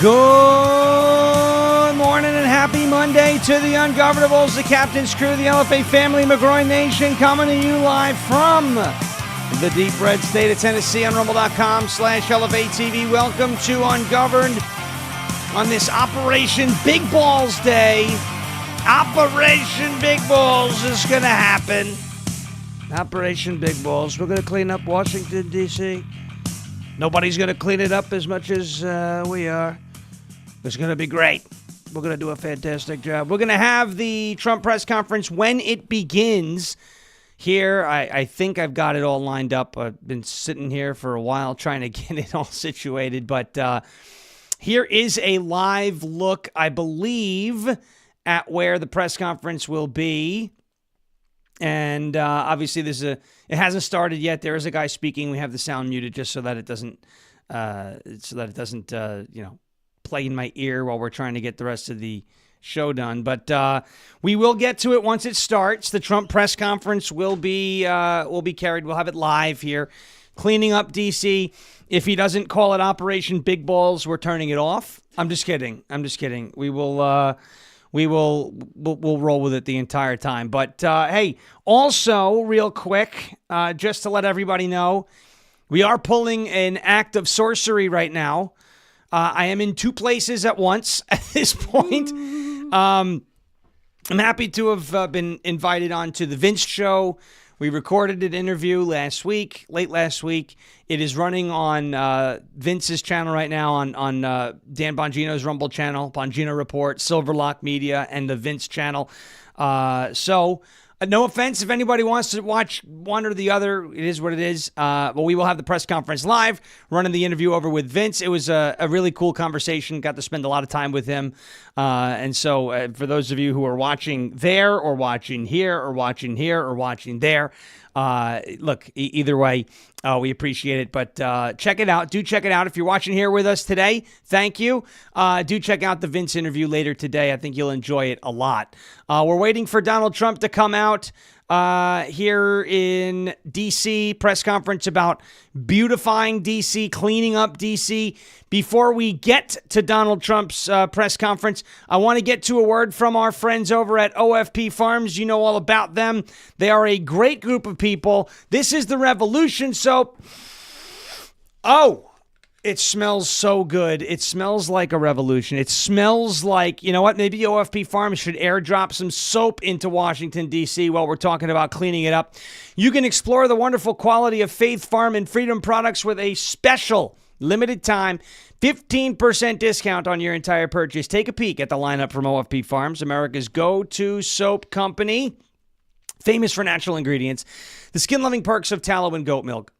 Good morning and happy Monday to the Ungovernables, the Captain's Crew, the LFA family, McGroin Nation, coming to you live from the deep red state of Tennessee on rumble.com/LFA TV. Welcome to Ungoverned on this Operation Big Balls Day. Operation Big Balls is going to happen. Operation Big Balls. We're going to clean up Washington, D.C. Nobody's going to clean it up as much as we are. It's going to be great. We're going to do a fantastic job. We're going to have the Trump press conference when it begins here. I think I've got it all lined up. I've been sitting here for a while trying to get it all situated. But here is a live look, I believe, at where the press conference will be. And obviously, it hasn't started yet. There is a guy speaking. We have the sound muted just so that it doesn't, play in my ear while we're trying to get the rest of the show done. But we will get to it once it starts. The Trump press conference will be carried. We'll have it live here, cleaning up D.C. If he doesn't call it Operation Big Balls, we're turning it off. I'm just kidding. We'll roll with it the entire time. But, hey, also, real quick, just to let everybody know, we are pulling an act of sorcery right now. I am in two places at once at this point. I'm happy to have been invited on to the Vince show. We recorded an interview late last week. It is running on Vince's channel right now, on Dan Bongino's Rumble channel, Bongino Report, Silverlock Media, and the Vince channel. So no offense if anybody wants to watch one or the other. It is what it is. But we will have the press conference live, running the interview over with Vince. It was a really cool conversation. Got to spend a lot of time with him. And so for those of you who are watching there or watching here or watching here or watching there, look, either way, we appreciate it. But check it out. Do check it out. If you're watching here with us today, thank you. Do check out the Vince interview later today. I think you'll enjoy it a lot. We're waiting for Donald Trump to come out here in D.C. Press conference about beautifying D.C., cleaning up D.C. Before we get to Donald Trump's press conference, I want to get to a word from our friends over at OFP Farms. You know all about them. They are a great group of people. This is the revolution soap. Oh, it smells so good. It smells like a revolution. It smells like, you know what, maybe OFP Farms should airdrop some soap into Washington, D.C. while we're talking about cleaning it up. You can explore the wonderful quality of Faith Farm and Freedom products with a special limited time 15% discount on your entire purchase. Take a peek at the lineup from OFP Farms, America's go-to soap company, famous for natural ingredients, the skin-loving perks of tallow and goat milk,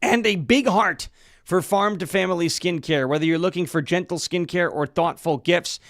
and a big heart for farm-to-family skincare. Whether you're looking for gentle skincare or thoughtful gifts,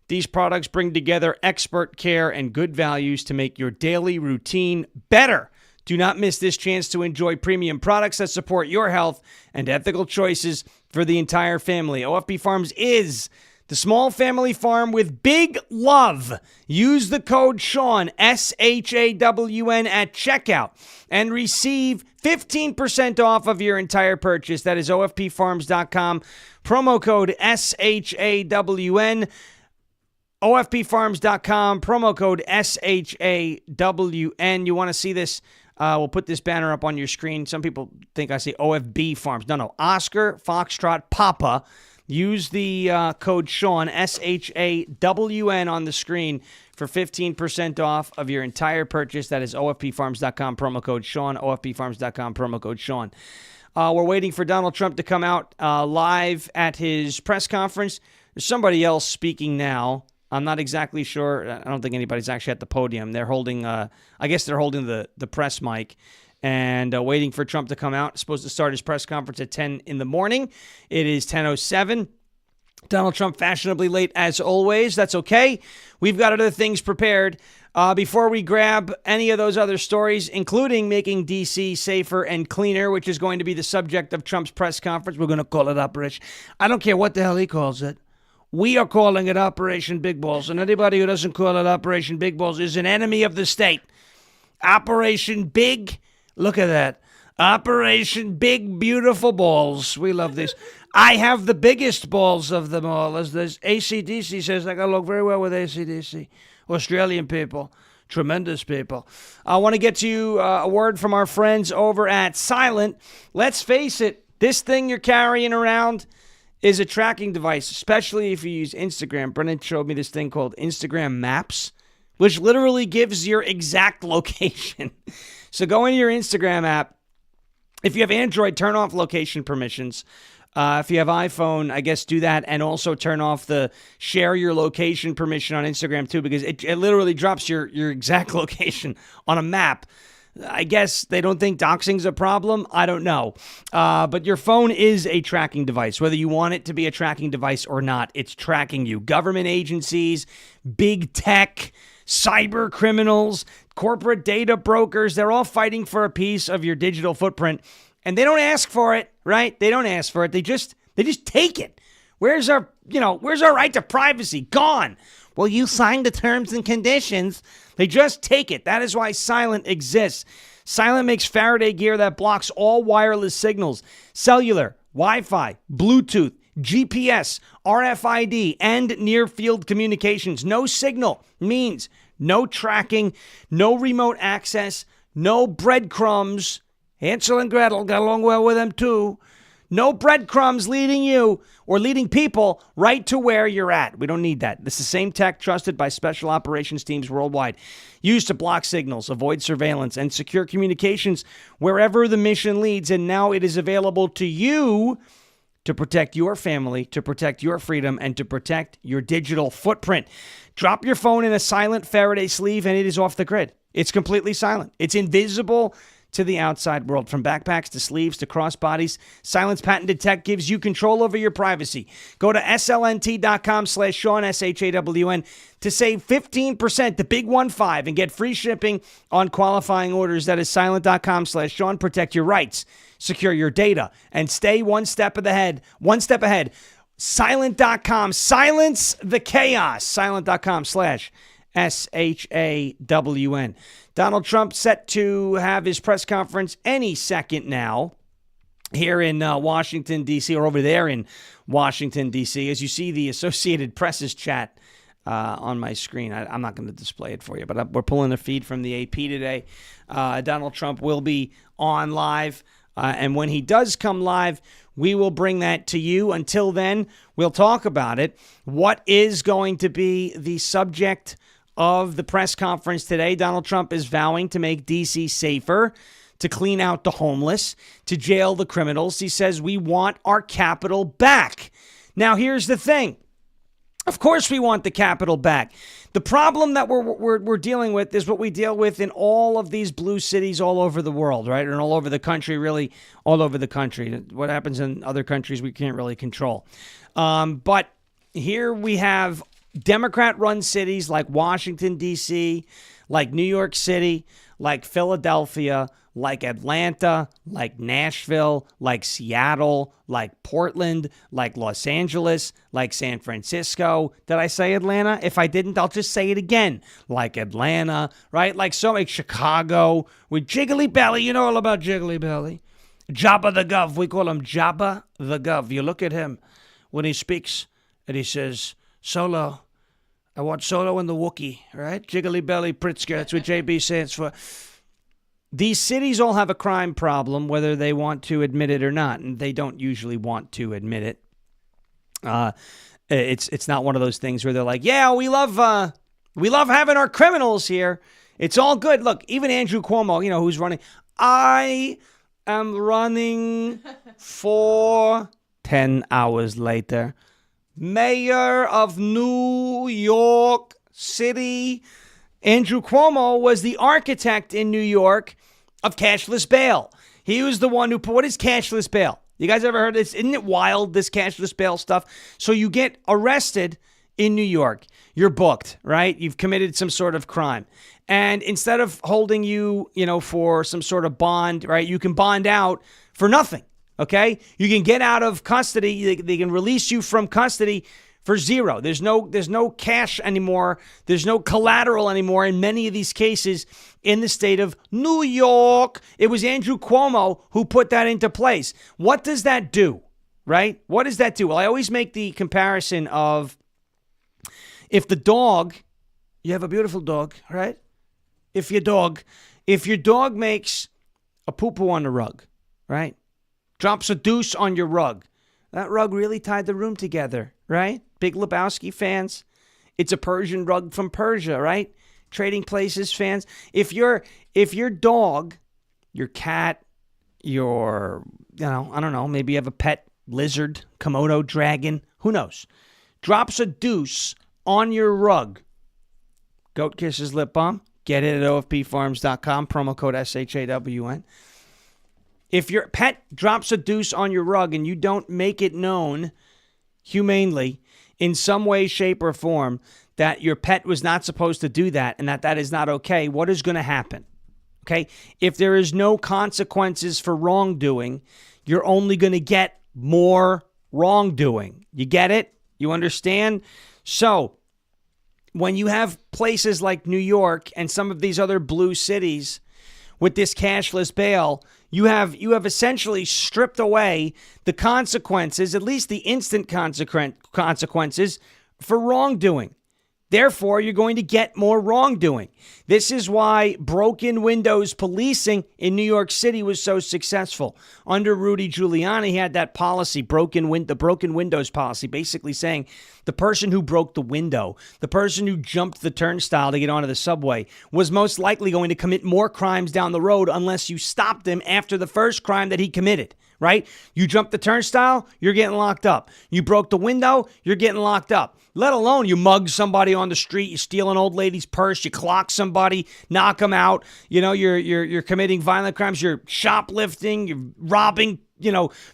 these products bring together expert care and good values to make your daily routine better. Do not miss this chance to enjoy premium products that support your health and ethical choices for the entire family. OFP Farms is the small family farm with big love. Use the code Shawn, SHAWN, at checkout and receive 15% off of your entire purchase. That is OFPFarms.com. Promo code SHAWN. OFPFarms.com. Promo code SHAWN. You want to see this? We'll put this banner up on your screen. Some people think I say OFB Farms. No. Oscar Foxtrot Papa. Use the code Shawn, SHAWN, on the screen for 15% off of your entire purchase. That is OFPFarms.com, promo code Shawn, OFPFarms.com, promo code Shawn. We're waiting for Donald Trump to come out live at his press conference. There's somebody else speaking now. I'm not exactly sure. I don't think anybody's actually at the podium. They're holding, I guess they're holding the press mic. And waiting for Trump to come out. It's supposed to start his press conference at 10 in the morning. It is 10:07. Donald Trump fashionably late as always. That's okay. We've got other things prepared. Before we grab any of those other stories, including making D.C. safer and cleaner, which is going to be the subject of Trump's press conference, we're going to call it Operation. I don't care what the hell he calls it. We are calling it Operation Big Balls. And anybody who doesn't call it Operation Big Balls is an enemy of the state. Operation Big. Look at that. Operation Big Beautiful Balls. We love this. I have the biggest balls of them all. As this AC/DC says, I got along very well with AC/DC. Australian people. Tremendous people. I want to get to you a word from our friends over at Silent. Let's face it, this thing you're carrying around is a tracking device, especially if you use Instagram. Brennan showed me this thing called Instagram Maps, which literally gives your exact location. So go into your Instagram app. If you have Android, turn off location permissions. If you have iPhone, I guess do that, and also turn off the share your location permission on Instagram too, because it literally drops your exact location on a map. I guess they don't think doxing's a problem. I don't know. But your phone is a tracking device. Whether you want it to be a tracking device or not, it's tracking you. Government agencies, big tech, cyber criminals, corporate data brokers, they're all fighting for a piece of your digital footprint. And they don't ask for it, right? They don't ask for it. They just take it. Where's our right to privacy? Gone. Well, you signed the terms and conditions. They just take it. That is why Silent exists. Silent makes Faraday gear that blocks all wireless signals, cellular, Wi-Fi, Bluetooth, GPS, RFID, and near-field communications. No signal means no tracking, no remote access, no breadcrumbs. Hansel and Gretel got along well with them too. No breadcrumbs leading you or leading people right to where you're at. We don't need that. This is the same tech trusted by special operations teams worldwide. Used to block signals, avoid surveillance, and secure communications wherever the mission leads. And now it is available to you to protect your family, to protect your freedom, and to protect your digital footprint. Drop your phone in a Silent Faraday sleeve and it is off the grid. It's completely silent. It's invisible to the outside world. From backpacks to sleeves to crossbodies, Silent's patented tech gives you control over your privacy. Go to slnt.com/Sean, SHAWN, to save 15%, the big 15, and get free shipping on qualifying orders. That is silent.com/Sean. Protect your rights, secure your data, and stay one step ahead. Silent.com. Silence the chaos. Silent.com/SHAWN. Donald Trump set to have his press conference any second now here in Washington, D.C., or over there in Washington, D.C. As you see the Associated Press's chat on my screen. I'm not going to display it for you, but we're pulling a feed from the AP today. Donald Trump will be on live, and when he does come live, we will bring that to you. Until then, we'll talk about it. What is going to be the subject of the press conference today? Donald Trump is vowing to make D.C. safer, to clean out the homeless, to jail the criminals. He says we want our capital back. Now, here's the thing. Of course we want the capital back. The problem that we're dealing with is what we deal with in all of these blue cities all over the world, right? And all over the country, really all over the country. What happens in other countries we can't really control. But here we have Democrat-run cities like Washington, D.C., like New York City, like Philadelphia, like Atlanta, like Nashville, like Seattle, like Portland, like Los Angeles, like San Francisco. Did I say Atlanta? If I didn't, I'll just say it again. Like Atlanta, right? Like Chicago with Jiggly Belly. You know all about Jiggly Belly. Jabba the Gov. We call him Jabba the Gov. You look at him when he speaks and he says, Solo. I want Solo and the Wookiee, right? Jiggly Belly Pritzker. That's what JB stands for. These cities all have a crime problem, whether they want to admit it or not, and they don't usually want to admit it. It's not one of those things where they're like, yeah, we love having our criminals here. It's all good. Look, even Andrew Cuomo, who's running. I am running for 10 hours later. Mayor of New York City. Andrew Cuomo was the architect in New York of cashless bail. He was the one who put, what is cashless bail? You guys ever heard this? Isn't it wild, this cashless bail stuff? So you get arrested in New York. You're booked, right? You've committed some sort of crime. And instead of holding you, for some sort of bond, right, you can bond out for nothing. Okay, you can get out of custody. They can release you from custody for zero. There's no cash anymore. There's no collateral anymore in many of these cases in the state of New York. It was Andrew Cuomo who put that into place. What does that do? right? What does that do? Well, I always make the comparison of if the dog, you have a beautiful dog, right? If your dog makes a poo-poo on the rug, right? Drops a deuce on your rug. That rug really tied the room together, right? Big Lebowski fans. It's a Persian rug from Persia, right? Trading Places fans. If your dog, your cat, your, I don't know, maybe you have a pet lizard, Komodo dragon, who knows, drops a deuce on your rug. Goat Kisses Lip Balm. Get it at OFPFarms.com, promo code SHAWN. If your pet drops a deuce on your rug and you don't make it known humanely in some way, shape, or form that your pet was not supposed to do that and that is not okay, what is going to happen? Okay? If there is no consequences for wrongdoing, you're only going to get more wrongdoing. You get it? You understand? So, when you have places like New York and some of these other blue cities with this cashless bail, you have essentially stripped away the consequences, at least the instant consequences for wrongdoing. Therefore, you're going to get more wrongdoing. This is why broken windows policing in New York City was so successful. Under Rudy Giuliani, he had that policy, the broken windows policy, basically saying the person who broke the window, the person who jumped the turnstile to get onto the subway, was most likely going to commit more crimes down the road unless you stopped him after the first crime that he committed. Right? You jumped the turnstile, you're getting locked up. You broke the window, you're getting locked up. Let alone you mug somebody on the street, you steal an old lady's purse, you clock somebody, knock them out. You're committing violent crimes, you're shoplifting, you're robbing,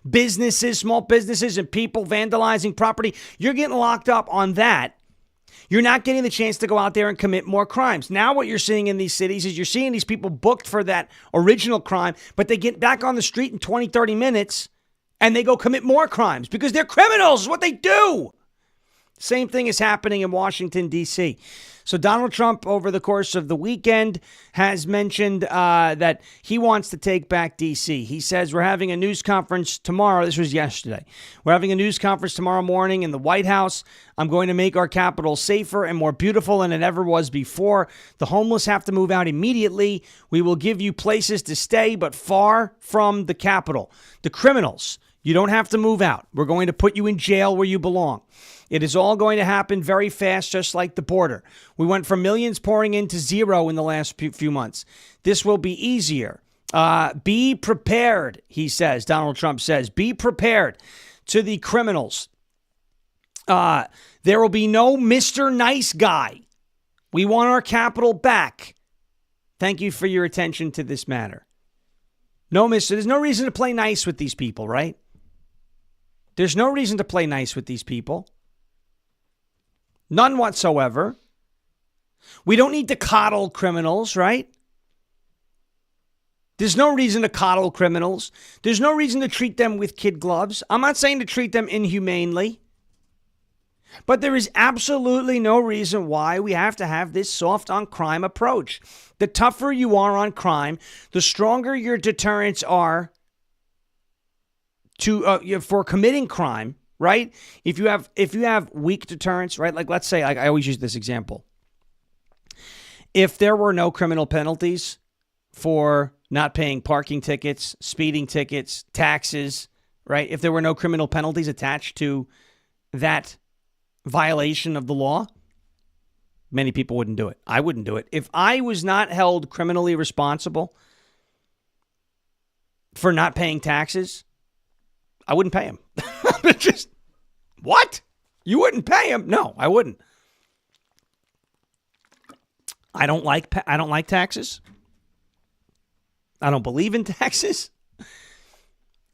businesses, small businesses and people, vandalizing property. You're getting locked up on that. You're not getting the chance to go out there and commit more crimes. Now what you're seeing in these cities is you're seeing these people booked for that original crime, but they get back on the street in 20, 30 minutes and they go commit more crimes because they're criminals. It's what they do. Same thing is happening in Washington, D.C. So Donald Trump, over the course of the weekend, has mentioned that he wants to take back D.C. He says we're having a news conference tomorrow. This was yesterday. We're having a news conference tomorrow morning in the White House. I'm going to make our capital safer and more beautiful than it ever was before. The homeless have to move out immediately. We will give you places to stay, but far from the Capitol. The criminals, you don't have to move out. We're going to put you in jail where you belong. It is all going to happen very fast, just like the border. We went from millions pouring into zero in the last few months. This will be easier. Be prepared, he says. Donald Trump says, be prepared to the criminals. There will be no Mr. Nice Guy. We want our capital back. Thank you for your attention to this matter. No, mister. There's no reason to play nice with these people, right? There's no reason to play nice with these people. None whatsoever. We don't need to coddle criminals, right? There's no reason to coddle criminals. There's no reason to treat them with kid gloves. I'm not saying to treat them inhumanely. But there is absolutely no reason why we have to have this soft on crime approach. The tougher you are on crime, the stronger your deterrents are for committing crime. Right? If you have weak deterrents, right? Like let's say, I always use this example. If there were no criminal penalties for not paying parking tickets, speeding tickets, taxes, right? If there were no criminal penalties attached to that violation of the law, many people wouldn't do it. I wouldn't do it. If I was not held criminally responsible for not paying taxes, I wouldn't pay him. Just, what? You wouldn't pay him? No, I wouldn't. I don't like taxes. I don't believe in taxes.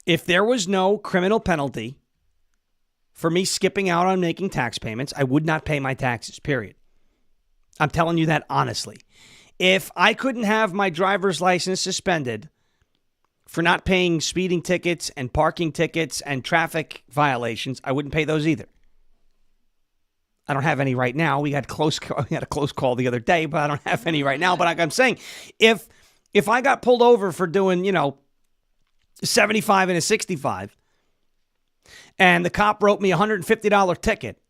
If there was no criminal penalty for me skipping out on making tax payments, I would not pay my taxes, period. I'm telling you that honestly. If I couldn't have my driver's license suspended for not paying speeding tickets and parking tickets and traffic violations, I wouldn't pay those either. I don't have any right now. We had a close call the other day, but I don't have any right now. But like I'm saying, if I got pulled over for doing, 75 and a 65, and the cop wrote me a $150 ticket,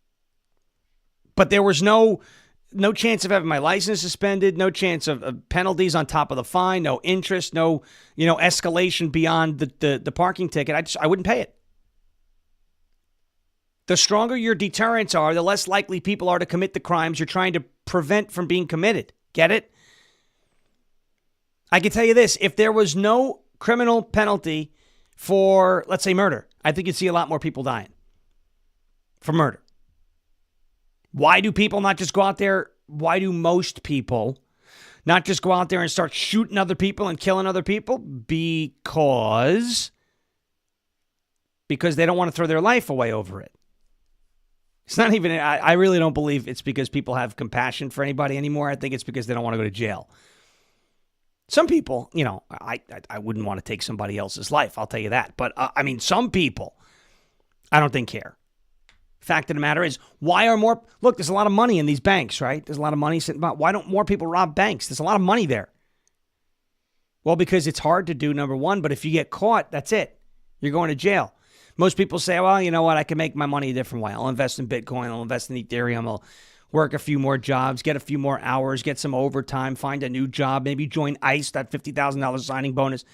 but there was no chance of having my license suspended, no chance of penalties on top of the fine, no interest, no, escalation beyond the parking ticket, I wouldn't pay it. The stronger your deterrents are, the less likely people are to commit the crimes you're trying to prevent from being committed. Get it? I can tell you this. If there was no criminal penalty for, let's say, murder, I think you'd see a lot more people dying for murder. Why do people not just go out there? Why do most people not just go out there and start shooting other people and killing other people? Because they don't want to throw their life away over it. It's not even, I really don't believe it's because people have compassion for anybody anymore. I think it's because they don't want to go to jail. Some people, I wouldn't want to take somebody else's life. I'll tell you that. But some people, I don't think care. Fact of the matter is, look, there's a lot of money in these banks, right? There's a lot of money sitting about. Why don't more people rob banks? There's a lot of money there. Well, because it's hard to do, number one, but if you get caught, that's it. You're going to jail. Most people say, well, you know what? I can make my money a different way. I'll invest in Bitcoin. I'll invest in Ethereum. I'll work a few more jobs, get a few more hours, get some overtime, find a new job, maybe join ICE, that $50,000 signing bonus.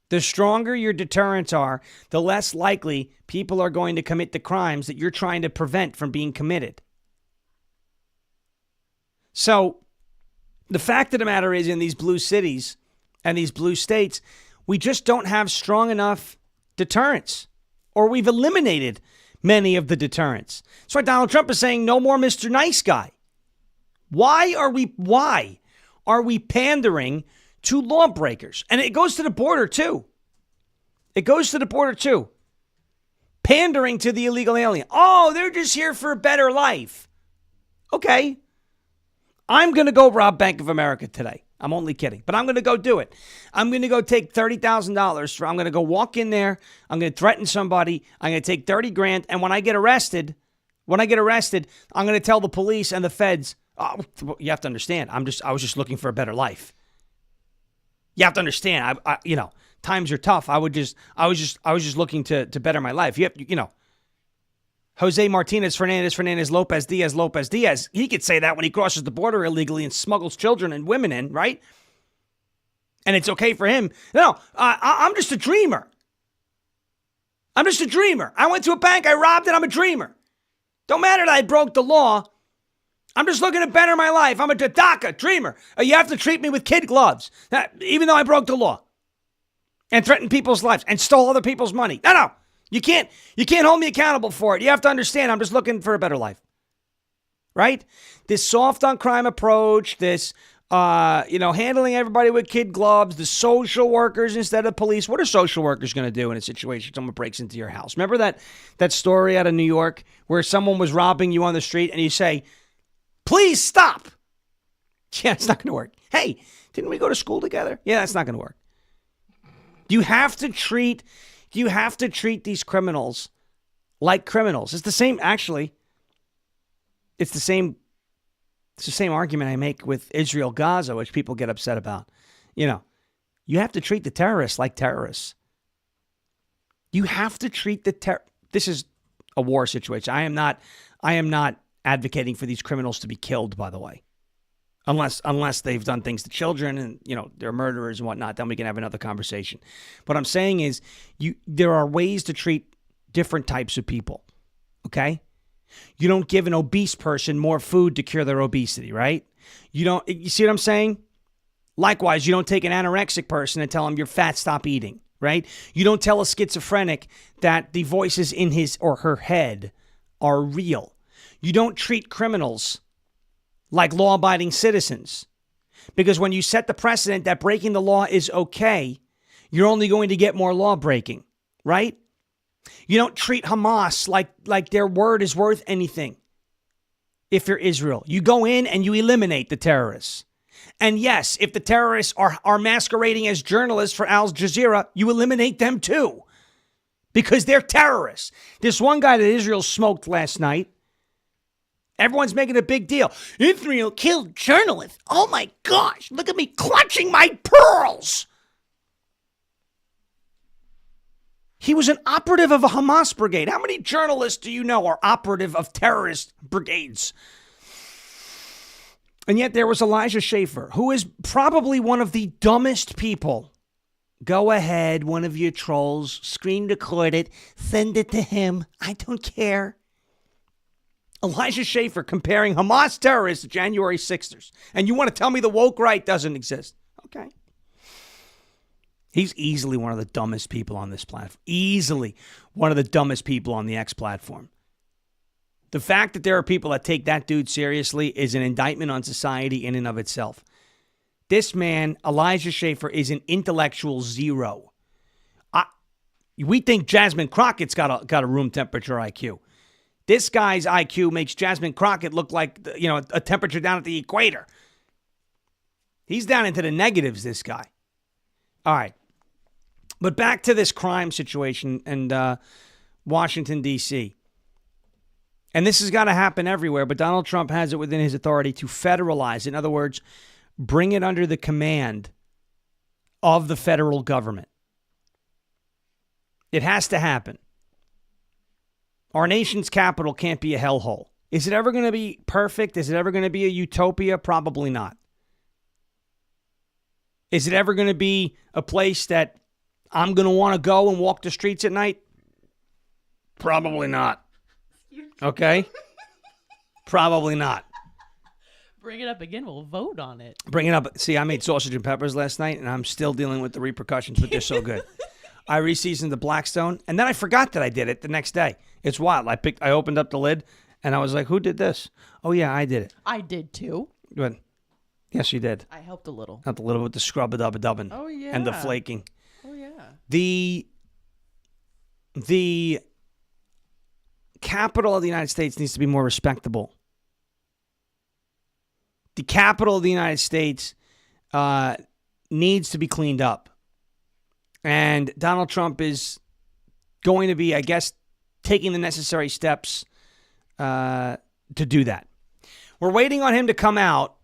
The stronger your deterrents are, the less likely people are going to commit the crimes that you're trying to prevent from being committed. So the fact of the matter is, in these blue cities and these blue states, we just don't have strong enough deterrents, or we've eliminated many of the deterrents. That's why Donald Trump is saying no more Mr. Nice Guy. Why are we pandering to lawbreakers? And it goes to the border too. Pandering to the illegal alien. Oh, they're just here for a better life. Okay. I'm going to go rob Bank of America today. I'm only kidding, but I'm going to go do it. I'm going to go take $30,000. I'm going to go walk in there. I'm going to threaten somebody. I'm going to take 30 grand. And when I get arrested, I'm going to tell the police and the feds, oh, you have to understand, I was just looking for a better life. You have to understand, times are tough. I was just looking to better my life. Jose Martinez, Fernandez, Lopez Diaz. He could say that when he crosses the border illegally and smuggles children and women in, right? And it's okay for him. No, I'm just a dreamer. I went to a bank, I robbed it, I'm a dreamer. Don't matter that I broke the law. I'm just looking to better my life. I'm a DACA dreamer. You have to treat me with kid gloves, even though I broke the law and threatened people's lives and stole other people's money. No. You can't hold me accountable for it. You have to understand, I'm just looking for a better life. Right? This soft on crime approach, this, handling everybody with kid gloves, the social workers instead of police. What are social workers going to do in a situation someone breaks into your house? Remember that story out of New York where someone was robbing you on the street and you say, please stop. Yeah, it's not going to work. Hey, didn't we go to school together? Yeah, that's not going to work. You have to treat these criminals like criminals. It's the same, actually. It's the same argument I make with Israel-Gaza, which people get upset about. You have to treat the terrorists like terrorists. You have to treat this is a war situation. I am not advocating for these criminals to be killed, by the way. Unless they've done things to children and, they're murderers and whatnot, then we can have another conversation. What I'm saying is there are ways to treat different types of people, okay? You don't give an obese person more food to cure their obesity, right? You see what I'm saying? Likewise, you don't take an anorexic person and tell him you're fat, stop eating, right? You don't tell a schizophrenic that the voices in his or her head are real. You don't treat criminals like law-abiding citizens. Because when you set the precedent that breaking the law is okay, you're only going to get more law breaking, right? You don't treat Hamas like their word is worth anything. If you're Israel, you go in and you eliminate the terrorists. And yes, if the terrorists are masquerading as journalists for Al Jazeera, you eliminate them too. Because they're terrorists. This one guy that Israel smoked last night, everyone's making a big deal. Israel killed journalists. Oh my gosh, look at me clutching my pearls. He was an operative of a Hamas brigade. How many journalists do you know are operative of terrorist brigades? And yet there was Elijah Schaffer, who is probably one of the dumbest people. Go ahead, one of your trolls, screen record it, send it to him. I don't care. Elijah Schaffer comparing Hamas terrorists to January 6ers. And you want to tell me the woke right doesn't exist? Okay. He's easily one of the dumbest people on this platform. Easily one of the dumbest people on the X platform. The fact that there are people that take that dude seriously is an indictment on society in and of itself. This man, Elijah Schaffer, is an intellectual zero. We think Jasmine Crockett's got a room temperature IQ. This guy's IQ makes Jasmine Crockett look like, a temperature down at the equator. He's down into the negatives, this guy. All right. But back to this crime situation in Washington, D.C. And this has got to happen everywhere, but Donald Trump has it within his authority to federalize. In other words, bring it under the command of the federal government. It has to happen. Our nation's capital can't be a hellhole. Is it ever going to be perfect? Is it ever going to be a utopia? Probably not. Is it ever going to be a place that I'm going to want to go and walk the streets at night? Probably not. Okay? Probably not. Bring it up again, we'll vote on it. Bring it up. See, I made sausage and peppers last night, and I'm still dealing with the repercussions, but they're so good. I reseasoned the Blackstone, and then I forgot that I did it the next day. It's wild. I opened up the lid, and I was like, who did this? Oh, yeah, I did it. I did, too. Good. Yes, you did. I helped a little. Not a little with the scrub-a-dub-a-dubbin'. Oh, yeah. And the flaking. Oh, yeah. The capital of the United States needs to be more respectable. The capital of the United States needs to be cleaned up. And Donald Trump is going to be, I guess, taking the necessary steps to do that. We're waiting on him to come out.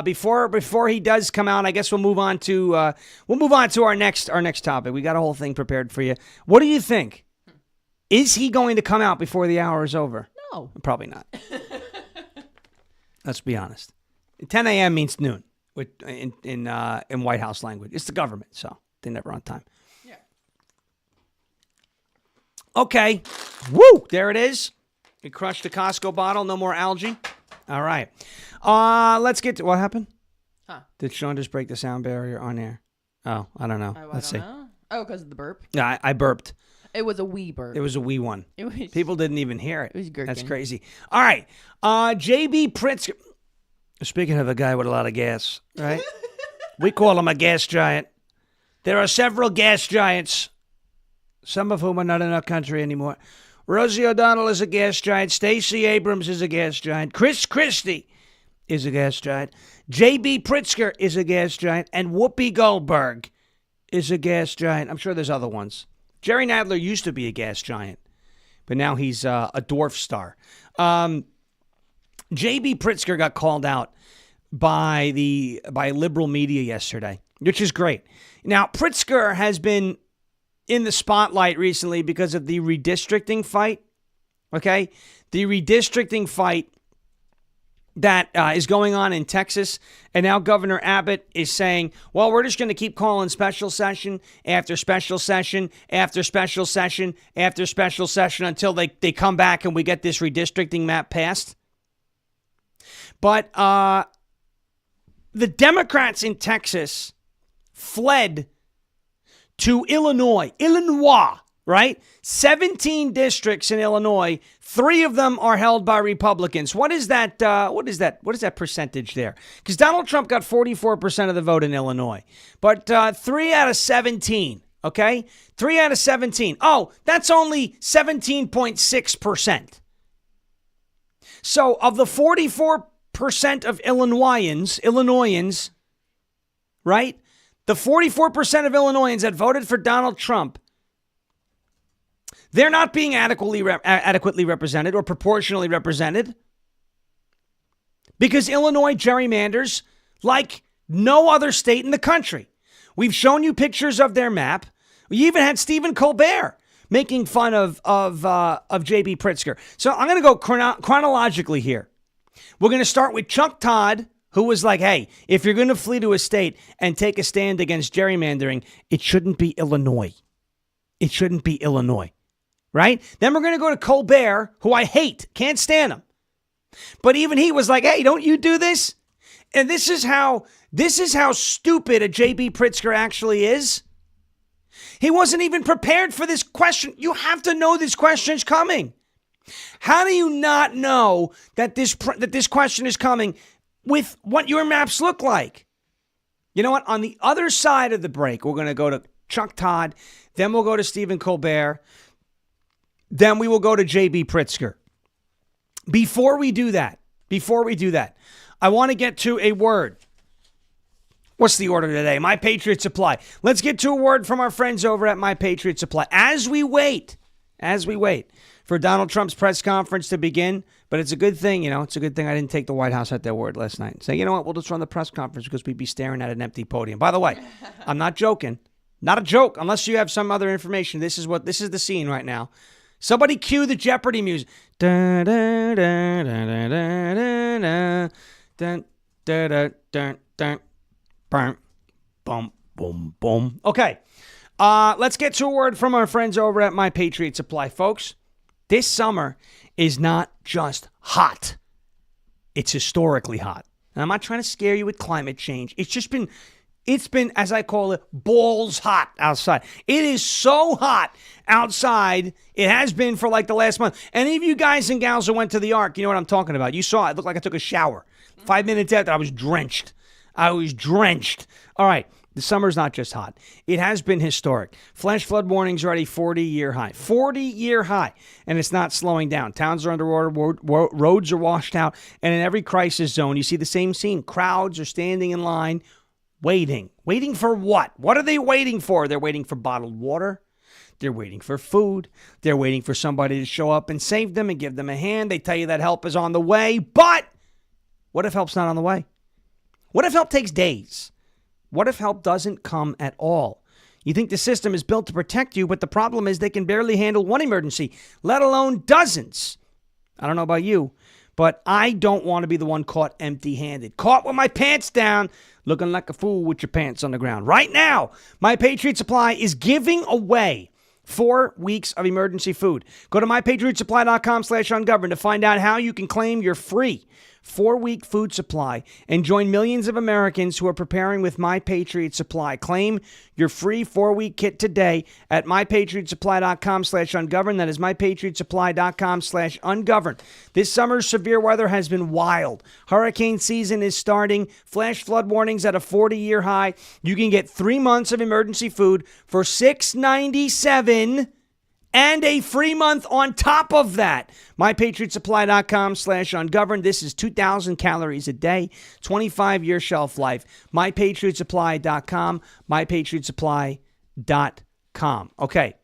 Before he does come out, I guess we'll move on to our next topic. We got a whole thing prepared for you. What do you think? Is he going to come out before the hour is over? No, probably not. Let's be honest. 10 a.m. means noon in White House language. It's the government, so they're never on time. Yeah. Okay. Woo! There it is. You crushed the Costco bottle. No more algae. All right. Let's get to what happened. Huh? Did Sean just break the sound barrier on air? Oh, I don't know. Let's see. Know. Oh, because of the burp. Yeah, I burped. It was a wee burp. It was a wee one. People didn't even hear it. It was gherkin. That's crazy. All right. JB Pritzker. Speaking of a guy with a lot of gas, right? We call him a gas giant. There are several gas giants, some of whom are not in our country anymore. Rosie O'Donnell is a gas giant. Stacey Abrams is a gas giant. Chris Christie is a gas giant. J.B. Pritzker is a gas giant. And Whoopi Goldberg is a gas giant. I'm sure there's other ones. Jerry Nadler used to be a gas giant, but now he's a dwarf star. J.B. Pritzker got called out by liberal media yesterday, which is great. Now, Pritzker has been in the spotlight recently because of the redistricting fight, okay? The redistricting fight that is going on in Texas, and now Governor Abbott is saying, well, we're just going to keep calling special session after special session after special session after special session until they come back and we get this redistricting map passed. But the Democrats in Texas fled to Illinois, right? 17 districts in Illinois. 3 of them are held by Republicans. What is that? What is that percentage there? Because Donald Trump got 44% of the vote in Illinois, but 3 out of 17. Okay, 3 out of 17. Oh, that's only 17.6%. So of the 44% of Illinoisans, right? The 44% of Illinoisans that voted for Donald Trump, they're not being adequately represented or proportionally represented because Illinois gerrymanders like no other state in the country. We've shown you pictures of their map. We even had Stephen Colbert making fun of JB Pritzker. So I'm going to go chronologically here. We're going to start with Chuck Todd, who was like, hey, if you're going to flee to a state and take a stand against gerrymandering, it shouldn't be Illinois. It shouldn't be Illinois, right? Then we're going to go to Colbert, who I hate, can't stand him. But even he was like, hey, don't you do this? And this is how stupid a JB Pritzker actually is. He wasn't even prepared for this question. You have to know this question's coming. How do you not know that this question is coming with what your maps look like? You know what? On the other side of the break, we're going to go to Chuck Todd. Then we'll go to Stephen Colbert. Then we will go to JB Pritzker. Before we do that, I want to get to a word. What's the order today? My Patriot Supply. Let's get to a word from our friends over at My Patriot Supply. As we wait for Donald Trump's press conference to begin, but it's a good thing, it's a good thing I didn't take the White House at their word last night and say, you know what, we'll just run the press conference because we'd be staring at an empty podium. By the way, I'm not joking. Not a joke, unless you have some other information. This is the scene right now. Somebody cue the Jeopardy music. Dun, dun, dun, dun, dun, dun, dun, dun, dun, dun, dun. Boom, boom, boom, boom. Okay, let's get to a word from our friends over at My Patriot Supply. Folks, this summer is not just hot. It's historically hot. And I'm not trying to scare you with climate change. It's been, as I call it, balls hot outside. It is so hot outside. It has been for like the last month. Any of you guys and gals who went to the Ark, you know what I'm talking about. You saw it. It looked like I took a shower. 5 minutes after, I was drenched. All right. The summer's not just hot. It has been historic. Flash flood warnings are at a 40-year high. 40-year high. And it's not slowing down. Towns are underwater. Roads are washed out. And in every crisis zone, you see the same scene. Crowds are standing in line, waiting. Waiting for what? What are they waiting for? They're waiting for bottled water. They're waiting for food. They're waiting for somebody to show up and save them and give them a hand. They tell you that help is on the way. But what if help's not on the way? What if help takes days? What if help doesn't come at all? You think the system is built to protect you, but the problem is they can barely handle one emergency, let alone dozens. I don't know about you, but I don't want to be the one caught empty-handed. Caught with my pants down, looking like a fool with your pants on the ground. Right now, My Patriot Supply is giving away 4 weeks of emergency food. Go to mypatriotsupply.com/ungoverned to find out how you can claim your free 4-week food supply and join millions of Americans who are preparing with My Patriot Supply. Claim your free 4-week kit today at mypatriotsupply.com/ungoverned. That is mypatriotsupply.com/ungoverned. This summer's severe weather has been wild. Hurricane season is starting. Flash flood warnings at a 40-year high. You can get 3 months of emergency food for $6.97 and a free month on top of that. mypatriotsupply.com/ungoverned. This is 2,000 calories a day, 25-year shelf life. mypatriotsupply.com, mypatriotsupply.com. Okay.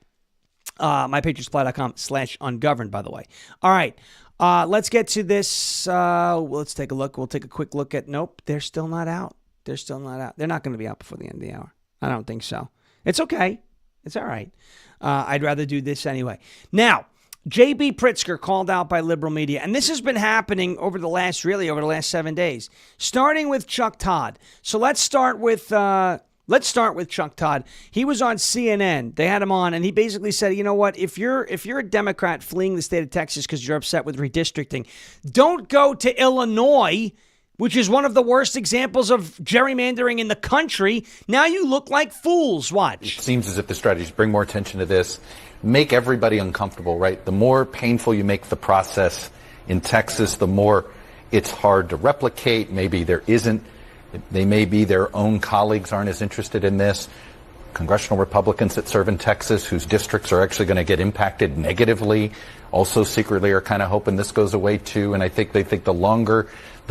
mypatriotsupply.com/ungoverned, by the way. All right. Let's get to this. Let's take a look. We'll take a quick look at, nope, they're still not out. They're not going to be out before the end of the hour. I don't think so. It's okay. It's all right. I'd rather do this anyway. Now, JB Pritzker called out by liberal media, and this has been happening over the last 7 days, starting with Chuck Todd. So let's start with Chuck Todd. He was on CNN. They had him on, and he basically said, you know what, if you're a Democrat fleeing the state of Texas because you're upset with redistricting, don't go to Illinois, which is one of the worst examples of gerrymandering in the country. Now you look like fools. Watch. It seems as if the strategy is bring more attention to this, make everybody uncomfortable, right? The more painful you make the process in Texas, the more it's hard to replicate. Maybe there isn't. They may be their own colleagues aren't as interested in this. Congressional Republicans that serve in Texas whose districts are actually going to get impacted negatively also secretly are kind of hoping this goes away too. And I think they think the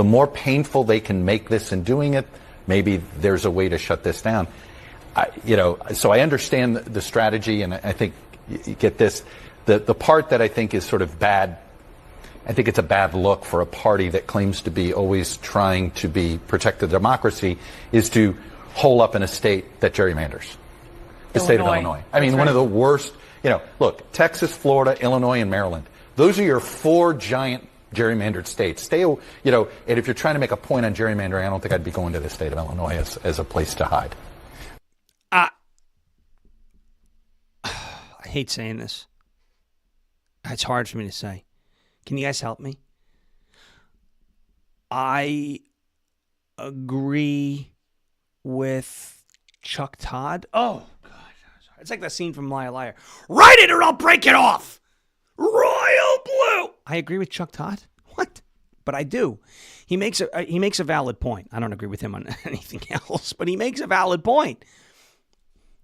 more painful they can make this in doing it, maybe there's a way to shut this down. So I understand the strategy, and I think you get this. The part that I think is sort of bad, I think it's a bad look for a party that claims to be always trying to protect the democracy, is to hole up in a state that gerrymanders. The state of Illinois. I mean, one of the worst Look, Texas, Florida, Illinois, and Maryland. Those are your 4 giant gerrymandered states. And if you're trying to make a point on gerrymandering, I don't think I'd be going to the state of Illinois as a place to hide. I hate saying this. It's hard for me to say. Can you guys help me? I agree with Chuck Todd. Oh, God. It's like that scene from Liar Liar. Write it or I'll break it off. Royal Blue. I agree with Chuck Todd. What? But I do. He makes a valid point. I don't agree with him on anything else, but he makes a valid point.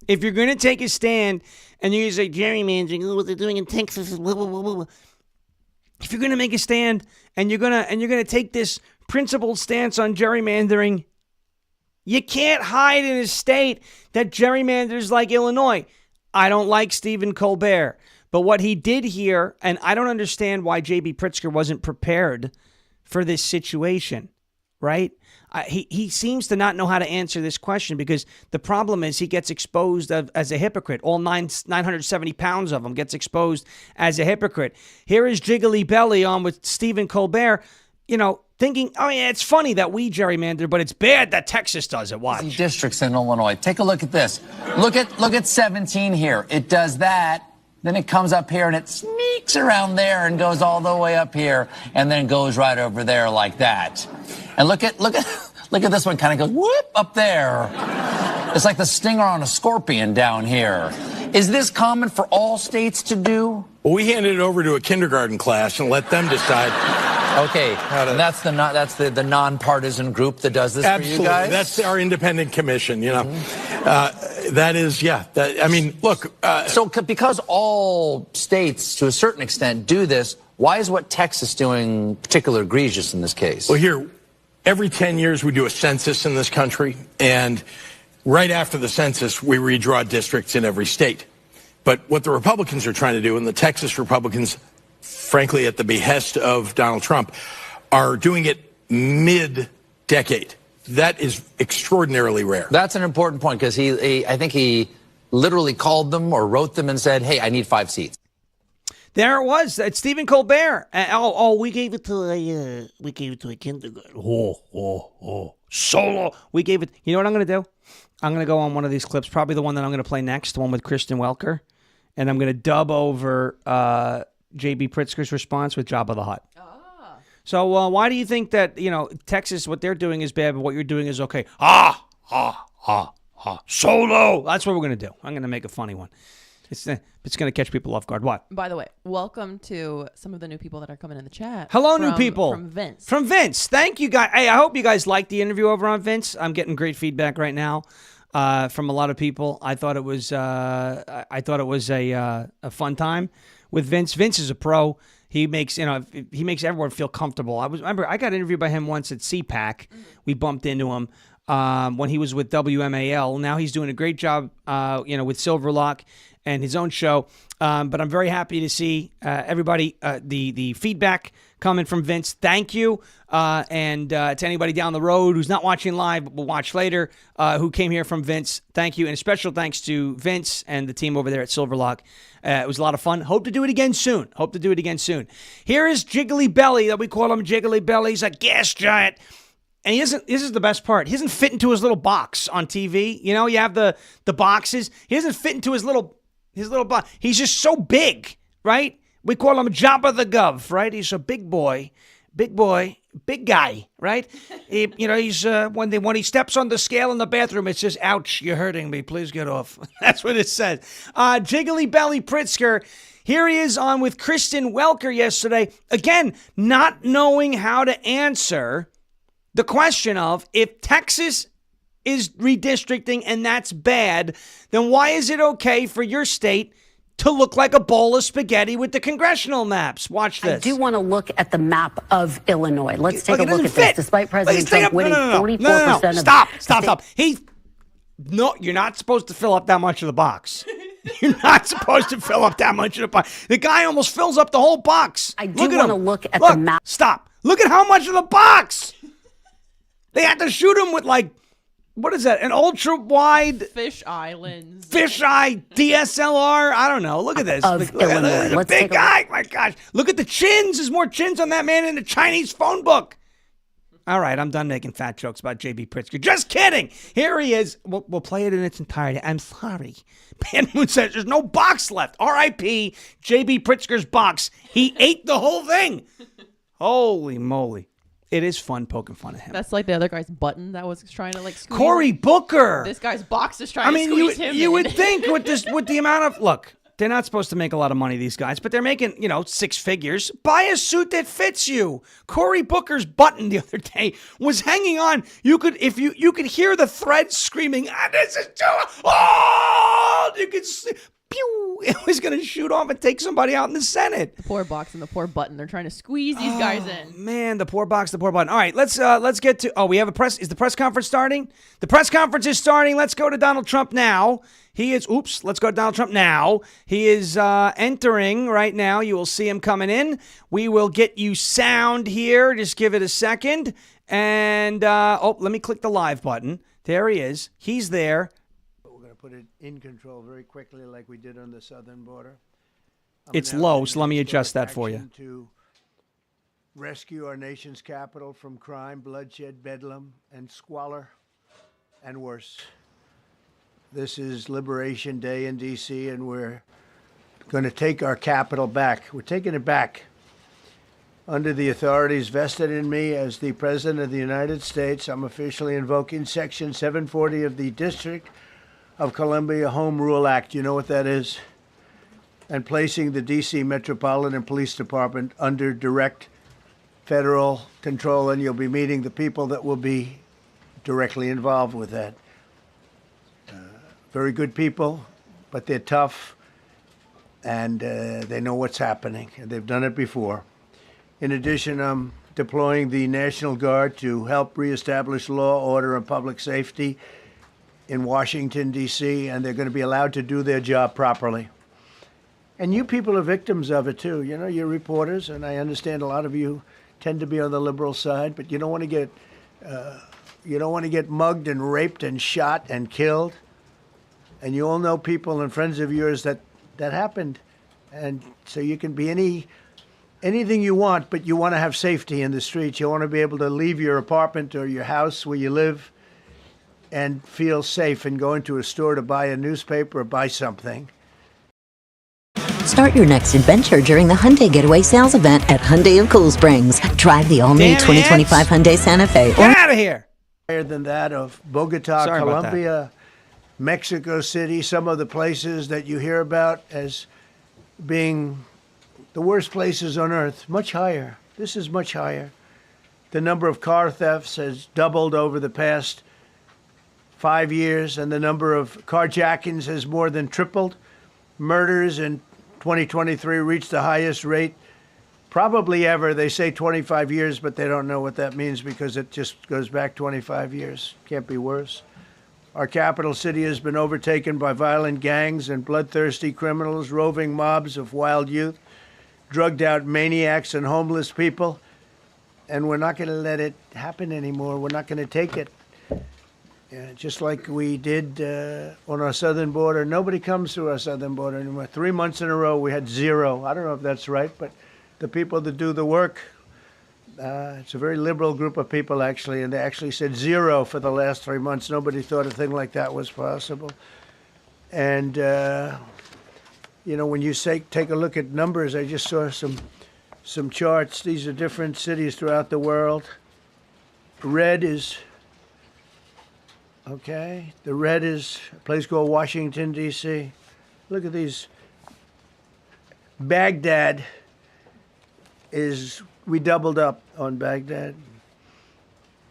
If you're going to take a stand and you're going to say gerrymandering, what they're doing in Texas, blah, blah, blah, blah. If you're going to make a stand and you're going to take this principled stance on gerrymandering, you can't hide in a state that gerrymanders like Illinois. I don't like Stephen Colbert. But what he did here, and I don't understand why J.B. Pritzker wasn't prepared for this situation, right? He seems to not know how to answer this question because the problem is he gets exposed as a hypocrite. All 970 pounds of him gets exposed as a hypocrite. Here is Jiggly Belly on with Stephen Colbert, thinking, oh, yeah, it's funny that we gerrymander, but it's bad that Texas does it. Watch. Districts in Illinois. Take a look at this. Look at 17 here. It does that. Then it comes up here and it sneaks around there and goes all the way up here and then goes right over there like that. And look at this one, kind of goes whoop up there. It's like the stinger on a scorpion down here. Is this common for all states to do? Well, we handed it over to a kindergarten class and let them decide. Okay, and that's the nonpartisan group that does this Absolutely. For you guys? That's our independent commission, That is, yeah. Look. So because all states, to a certain extent, do this, why is what Texas doing particularly egregious in this case? Well, here, every 10 years we do a census in this country, and right after the census, we redraw districts in every state. But what the Republicans are trying to do, and the Texas Republicans, frankly, at the behest of Donald Trump, are doing it mid-decade. That is extraordinarily rare. That's an important point because I think he literally called them or wrote them and said, hey, I need 5 seats. There it was. It's Stephen Colbert. We gave it to a kindergarten. Solo. We gave it. You know what I'm going to do? I'm going to go on one of these clips, probably the one that I'm going to play next, the one with Kristen Welker, and I'm going to dub over J.B. Pritzker's response with Jabba the Hutt. So why do you think that, Texas, what they're doing is bad, but what you're doing is okay? Solo. That's what we're going to do. I'm going to make a funny one. It's going to catch people off guard. What? By the way, welcome to some of the new people that are coming in the chat. Hello, new people. From Vince. From Vince. Thank you, guys. Hey, I hope you guys liked the interview over on Vince. I'm getting great feedback right now from a lot of people. I thought it was a fun time with Vince. Vince is a pro. He makes everyone feel comfortable. I got interviewed by him once at CPAC. We bumped into him when he was with WMAL. Now he's doing a great job, with Silverlock and his own show. But I'm very happy to see everybody, the feedback coming from Vince. Thank you. And to anybody down the road who's not watching live, but will watch later, who came here from Vince, thank you. And a special thanks to Vince and the team over there at Silverlock. It was a lot of fun. Hope to do it again soon. Here is Jiggly Belly, that we call him Jiggly Belly. He's a gas giant. And this is the best part. He doesn't fit into his little box on TV. You have the boxes. He doesn't fit into his little box. He's just so big, right? We call him Jabba the Gov, right? He's a big boy, big guy, right? He's when he steps on the scale in the bathroom, it says, "Ouch, you're hurting me. Please get off." That's what it says. Jiggly Belly Pritzker. Here he is on with Kristen Welker yesterday. Again, not knowing how to answer the question of if Texas is redistricting and that's bad, then why is it okay for your state to look like a bowl of spaghetti with the congressional maps? Watch this. I do want to look at the map of Illinois. Let's take a look at this. Despite President Trump winning 44% of... Stop. You're not supposed to fill up that much of the box. You're not supposed to fill up that much of the box. The guy almost fills up the whole box. I do want to look at the map. Stop. Look at how much of the box. They had to shoot him with What is that? An ultra-wide Fish Islands. fisheye DSLR? I don't know. Look at this. Of Illinois. The Let's big take a guy. My gosh. Look at the chins. There's more chins on that man in the Chinese phone book. All right, I'm done making fat jokes about J.B. Pritzker. Just kidding. Here he is. We'll play it in its entirety. I'm sorry. Pan Moon says there's no box left. R.I.P. J.B. Pritzker's box. He ate the whole thing. Holy moly. It is fun poking fun at him. That's like the other guy's button that was trying to like squeeze. Cory Booker. This guy's box is trying to squeeze him. You would think with the amount of look, they're not supposed to make a lot of money, these guys, but they're making, 6 figures. Buy a suit that fits you. Cory Booker's button the other day was hanging on. You could hear the thread screaming, this is too old. You could see. Pew! It was going to shoot off and take somebody out in the Senate. The poor box and the poor button. They're trying to squeeze these guys in. Man, the poor box, the poor button. All right, let's get to. We have a press. Is the press conference starting? The press conference is starting. Let's go to Donald Trump now. Let's go to Donald Trump now. He is entering right now. You will see him coming in. We will get you sound here. Just give it a second. And let me click the live button. There he is. He's there. Put it in control very quickly like we did on the southern border. It's low, so let me adjust that for you. To rescue our nation's capital from crime, bloodshed, bedlam, and squalor, and worse. This is Liberation Day in D.C., and we're going to take our capital back. We're taking it back under the authorities vested in me as the President of the United States. I'm officially invoking Section 740 of the District of Columbia Home Rule Act. You know what that is? And placing the D.C. Metropolitan Police Department under direct federal control, and you'll be meeting the people that will be directly involved with that. Very good people, but they're tough, and they know what's happening, and they've done it before. In addition, I'm deploying the National Guard to help reestablish law, order, and public safety in Washington, D.C., and they're going to be allowed to do their job properly. And you people are victims of it, too. You're reporters, and I understand a lot of you tend to be on the liberal side, but you don't want to get mugged and raped and shot and killed. And you all know people and friends of yours that happened. And so you can be anything you want, but you want to have safety in the streets. You want to be able to leave your apartment or your house where you live and feel safe and go into a store to buy a newspaper or buy something. Start your next adventure during the Hyundai Getaway Sales Event at Hyundai of Cool Springs. Drive the all-new 2025 Hyundai Santa Fe. Get out of here! Higher than that of Bogota, Colombia, Mexico City, some of the places that you hear about as being the worst places on earth, much higher. This is much higher. The number of car thefts has doubled over the past 5 years, and the number of carjackings has more than tripled. Murders in 2023 reached the highest rate probably ever. They say 25 years, but they don't know what that means because it just goes back 25 years. Can't be worse. Our capital city has been overtaken by violent gangs and bloodthirsty criminals, roving mobs of wild youth, drugged out maniacs and homeless people. And we're not going to let it happen anymore. We're not going to take it. Just like we did on our southern border. Nobody comes through our southern border anymore. 3 months in a row, we had zero. I don't know if that's right, but the people that do the work, it's a very liberal group of people, actually, and they actually said zero for the last 3 months. Nobody thought a thing like that was possible. And, when you take a look at numbers, I just saw some charts. These are different cities throughout the world. Red is... Okay, the red is a place called Washington, D.C. Look at these. Baghdad we doubled up on Baghdad.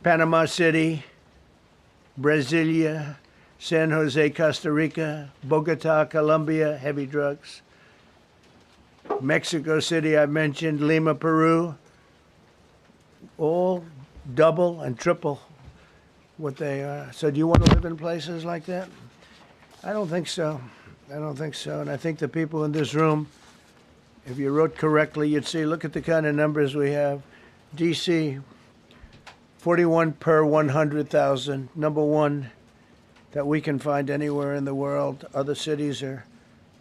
Panama City, Brasilia, San Jose, Costa Rica, Bogota, Colombia, heavy drugs. Mexico City, I mentioned, Lima, Peru, all double and triple what they are. So do you want to live in places like that? I don't think so. And I think the people in this room, if you wrote correctly, you'd see, look at the kind of numbers we have. D.C., 41 per 100,000. Number one that we can find anywhere in the world. Other cities are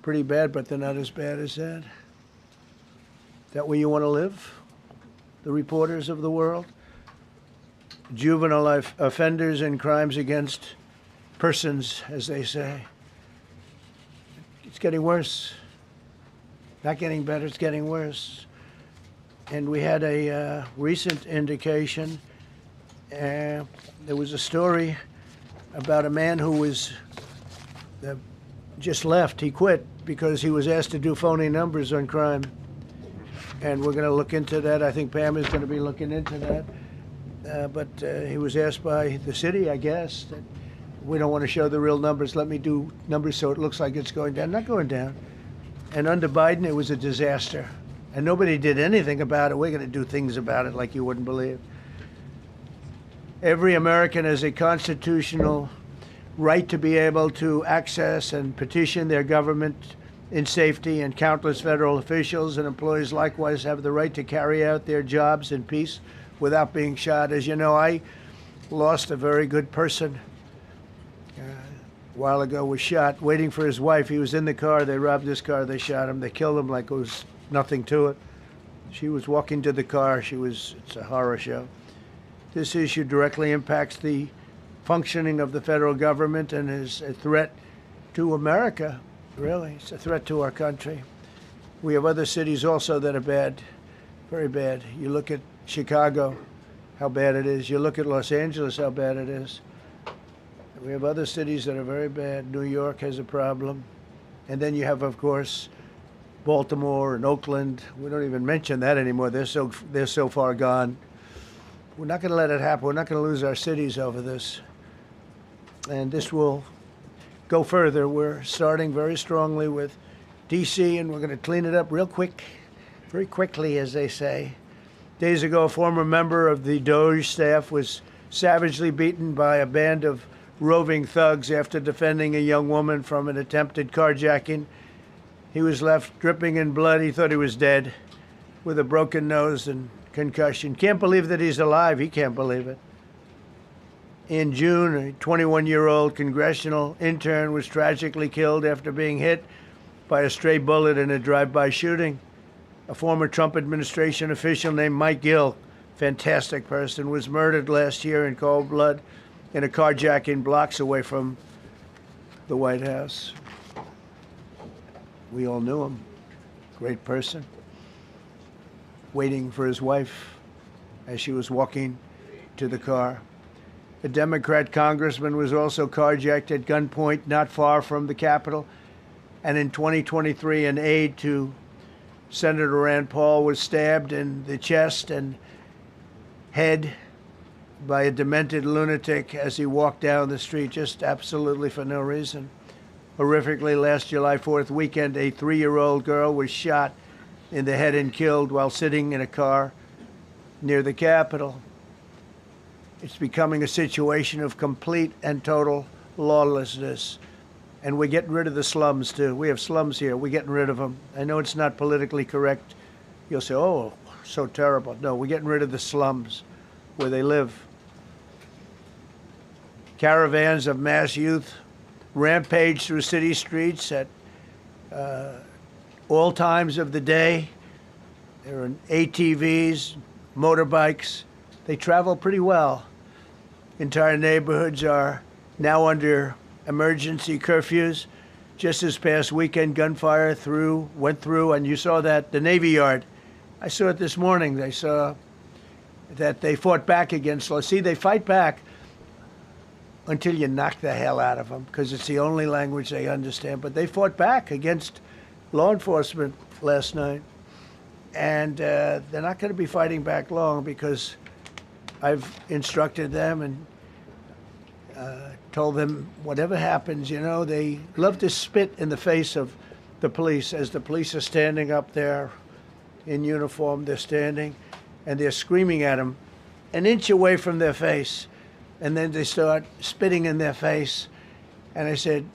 pretty bad, but they're not as bad as that. That where you want to live? The reporters of the world? Juvenile offenders and crimes against persons, as they say. It's getting worse. Not getting better, it's getting worse. And we had a recent indication. There was a story about a man who was just left. He quit because he was asked to do phony numbers on crime. And we're going to look into that. I think Pam is going to be looking into that. But he was asked by the city, I guess, that we don't want to show the real numbers. Let me do numbers so it looks like it's going down. Not going down. And under Biden, it was a disaster. And nobody did anything about it. We're going to do things about it like you wouldn't believe. Every American has a constitutional right to be able to access and petition their government in safety, and countless federal officials and employees likewise have the right to carry out their jobs in peace without being shot. As you know, I lost a very good person a while ago, was shot waiting for his wife. He was in the car. They robbed his car. They shot him. They killed him like it was nothing to it. She was walking to the car. It's a horror show. This issue directly impacts the functioning of the federal government and is a threat to America. Really, it's a threat to our country. We have other cities also that are bad, very bad. You look at Chicago, how bad it is. You look at Los Angeles, how bad it is. We have other cities that are very bad. New York has a problem. And then you have, of course, Baltimore and Oakland. We don't even mention that anymore. They're so far gone. We're not going to let it happen. We're not going to lose our cities over this. And this will go further. We're starting very strongly with D.C., and we're going to clean it up real quick, very quickly, as they say. Days ago, a former member of the DOGE staff was savagely beaten by a band of roving thugs after defending a young woman from an attempted carjacking. He was left dripping in blood. He thought he was dead, with a broken nose and concussion. Can't believe that he's alive. He can't believe it. In June, a 21-year-old congressional intern was tragically killed after being hit by a stray bullet in a drive-by shooting. A former Trump administration official named Mike Gill, fantastic person, was murdered last year in cold blood in a carjacking blocks away from the White House. We all knew him. Great person. Waiting for his wife as she was walking to the car. A Democrat congressman was also carjacked at gunpoint not far from the Capitol. And in 2023, an aide to Senator Rand Paul was stabbed in the chest and head by a demented lunatic as he walked down the street, just absolutely for no reason. Horrifically, last July 4th weekend, a 3-year-old girl was shot in the head and killed while sitting in a car near the Capitol. It's becoming a situation of complete and total lawlessness. And we're getting rid of the slums, too. We have slums here. We're getting rid of them. I know it's not politically correct. You'll say, oh, so terrible. No, we're getting rid of the slums where they live. Caravans of mass youth rampage through city streets at all times of the day. There are ATVs, motorbikes. They travel pretty well. Entire neighborhoods are now under emergency curfews. Just this past weekend, gunfire went through, and you saw that, the Navy Yard. I saw it this morning. They saw that they fought back against law. See, they fight back until you knock the hell out of them, because it's the only language they understand. But they fought back against law enforcement last night. And they're not going to be fighting back long, because I've instructed them and told them whatever happens, they love to spit in the face of the police. As the police are standing up there in uniform, they're standing and they're screaming at them an inch away from their face. And then they start spitting in their face. And I said,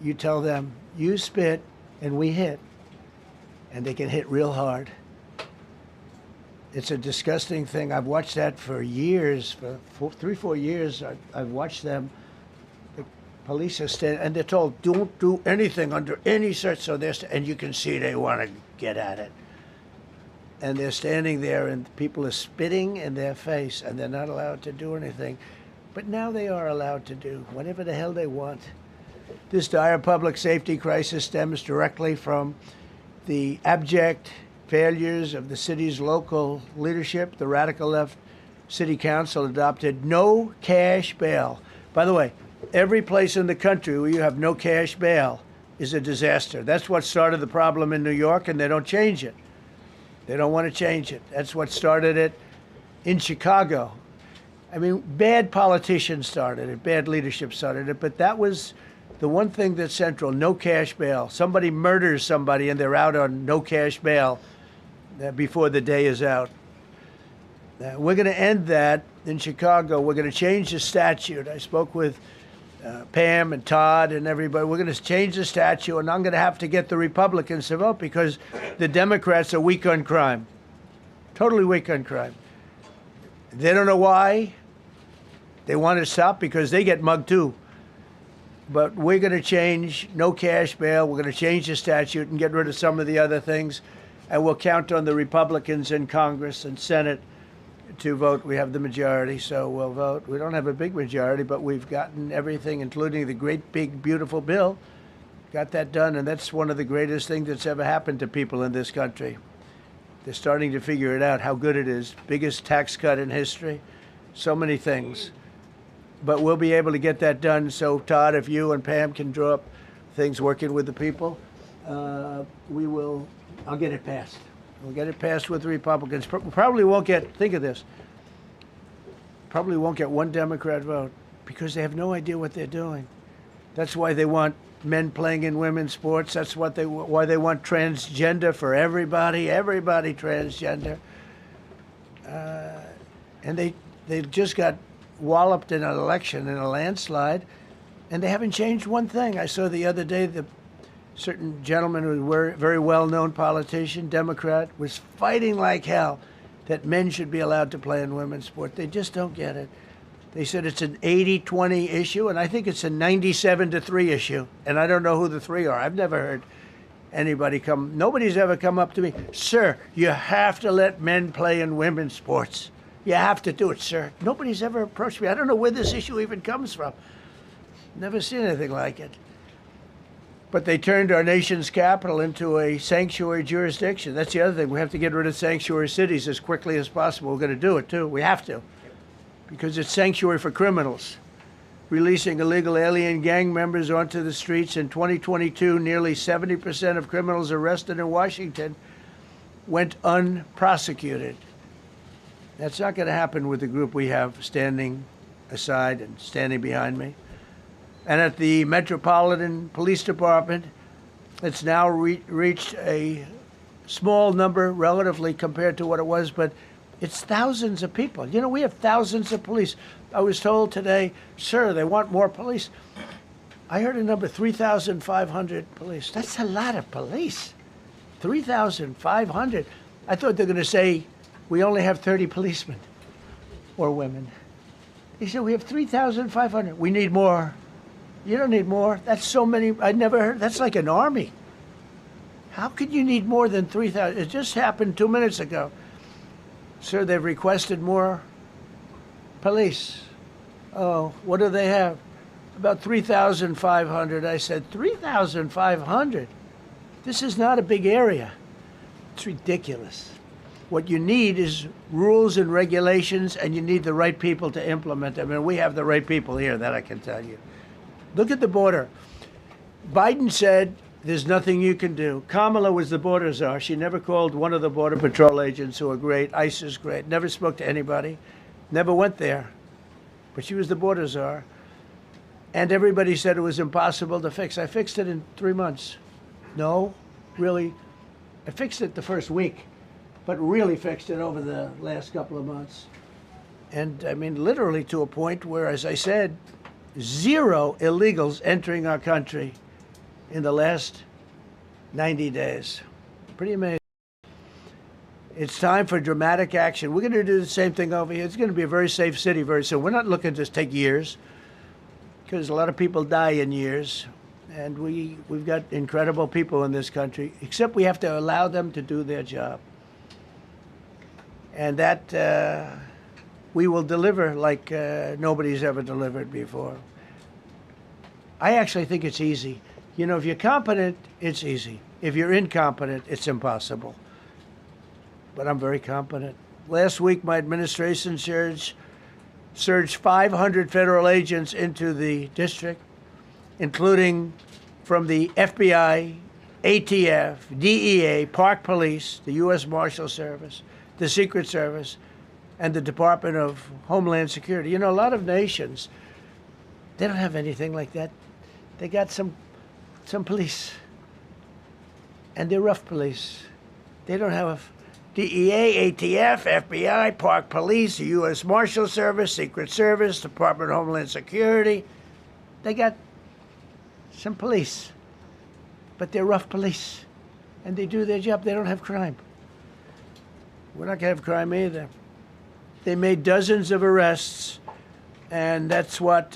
you tell them, you spit and we hit. And they can hit real hard. It's a disgusting thing. I've watched that for years, for 3-4 years. I've watched them. The police are standing, and they're told, don't do anything under any search. So and you can see they want to get at it. And they're standing there, and people are spitting in their face, and they're not allowed to do anything. But now they are allowed to do whatever the hell they want. This dire public safety crisis stems directly from the abject failures of the city's local leadership. The radical left city council adopted no cash bail. By the way, every place in the country where you have no cash bail is a disaster. That's what started the problem in New York, and they don't change it. They don't want to change it. That's what started it in Chicago. I mean, bad politicians started it, bad leadership started it, but that was the one thing that's central, no cash bail. Somebody murders somebody and they're out on no cash bail before the day is out. We're going to end that in Chicago. We're going to change the statute. I spoke with Pam and Todd and everybody. We're going to change the statute, and I'm going to have to get the Republicans to vote because the Democrats are weak on crime, totally weak on crime. They don't know why. They want to stop because they get mugged too. But we're going to change no cash bail. We're going to change the statute and get rid of some of the other things. And we'll count on the Republicans in Congress and Senate to vote. We have the majority, so we'll vote. We don't have a big majority, but we've gotten everything, including the great, big, beautiful bill. Got that done, and that's one of the greatest things that's ever happened to people in this country. They're starting to figure it out, how good it is. Biggest tax cut in history. So many things. But we'll be able to get that done. So, Todd, if you and Pam can draw up things working with the people, we will. I'll get it passed. We'll get it passed with the Republicans. Probably won't get, think of this, probably won't get one Democrat vote because they have no idea what they're doing. That's why they want men playing in women's sports. That's why they want transgender for everybody transgender. And they just got walloped in an election, in a landslide, and they haven't changed one thing. I saw the other day the certain gentleman who was a very well-known politician, Democrat, was fighting like hell that men should be allowed to play in women's sport. They just don't get it. They said it's an 80-20 issue, and I think it's a 97-3 issue. And I don't know who the three are. I've never heard anybody nobody's ever come up to me, sir, you have to let men play in women's sports. You have to do it, sir. Nobody's ever approached me. I don't know where this issue even comes from. Never seen anything like it. But they turned our nation's capital into a sanctuary jurisdiction. That's the other thing. We have to get rid of sanctuary cities as quickly as possible. We're going to do it, too. We have to. Because it's sanctuary for criminals. Releasing illegal alien gang members onto the streets in 2022, nearly 70% of criminals arrested in Washington went unprosecuted. That's not going to happen with the group we have standing aside and standing behind me. And at the Metropolitan Police Department, it's now reached a small number relatively compared to what it was, but it's thousands of people. You know, we have thousands of police. I was told today, sir, they want more police. I heard a number, 3,500 police. That's a lot of police. 3,500. I thought they were going to say, we only have 30 policemen or women. He said, we have 3,500. We need more. You don't need more. That's so many. I never heard. That's like an army. How could you need more than 3,000? It just happened 2 minutes ago. Sir, they've requested more police. Oh, what do they have? About 3,500. I said, 3,500? This is not a big area. It's ridiculous. What you need is rules and regulations, and you need the right people to implement them. And we have the right people here, that I can tell you. Look at the border. Biden said there's nothing you can do. Kamala was the border czar. She never called one of the Border Patrol agents who are great. ICE is great. Never spoke to anybody. Never went there. But she was the border czar. And everybody said it was impossible to fix. I fixed it in 3 months. No, really. I fixed it the first week, but really fixed it over the last couple of months. And I mean, literally to a point where, as I said, 0 illegals entering our country in the last 90 days. Pretty amazing. It's time for dramatic action. We're going to do the same thing over here. It's going to be a very safe city very soon. We're not looking to take years, because a lot of people die in years. And we've got incredible people in this country, except we have to allow them to do their job. And that we will deliver like nobody's ever delivered before. I actually think it's easy. You know, if you're competent, it's easy. If you're incompetent, it's impossible. But I'm very competent. Last week, my administration surged 500 federal agents into the district, including from the FBI, ATF, DEA, Park Police, the U.S. Marshal Service, the Secret Service, and the Department of Homeland Security. You know, a lot of nations, they don't have anything like that. They got some police, and they're rough police. They don't have DEA, ATF, FBI, Park Police, the U.S. Marshal Service, Secret Service, Department of Homeland Security. They got some police, but they're rough police, and they do their job. They don't have crime. We're not going to have crime either. They made dozens of arrests, and that's what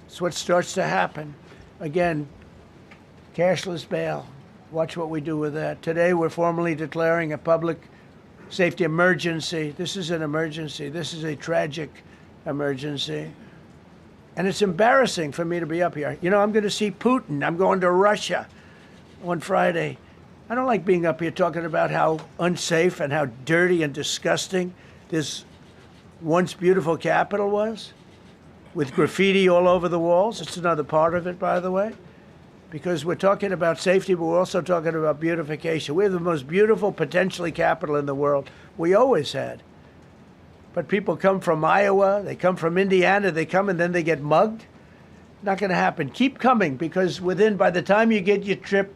starts to happen. Again, cashless bail. Watch what we do with that. Today, we're formally declaring a public safety emergency. This is an emergency. This is a tragic emergency. And it's embarrassing for me to be up here. You know, I'm going to see Putin. I'm going to Russia on Friday. I don't like being up here talking about how unsafe and how dirty and disgusting this once beautiful capital was, with graffiti all over the walls. It's another part of it, by the way, because we're talking about safety, but we're also talking about beautification. We have the most beautiful, potentially, capital in the world. We always had. But people come from Iowa, they come from Indiana, they come and then they get mugged. Not going to happen. Keep coming, because by the time you get your trip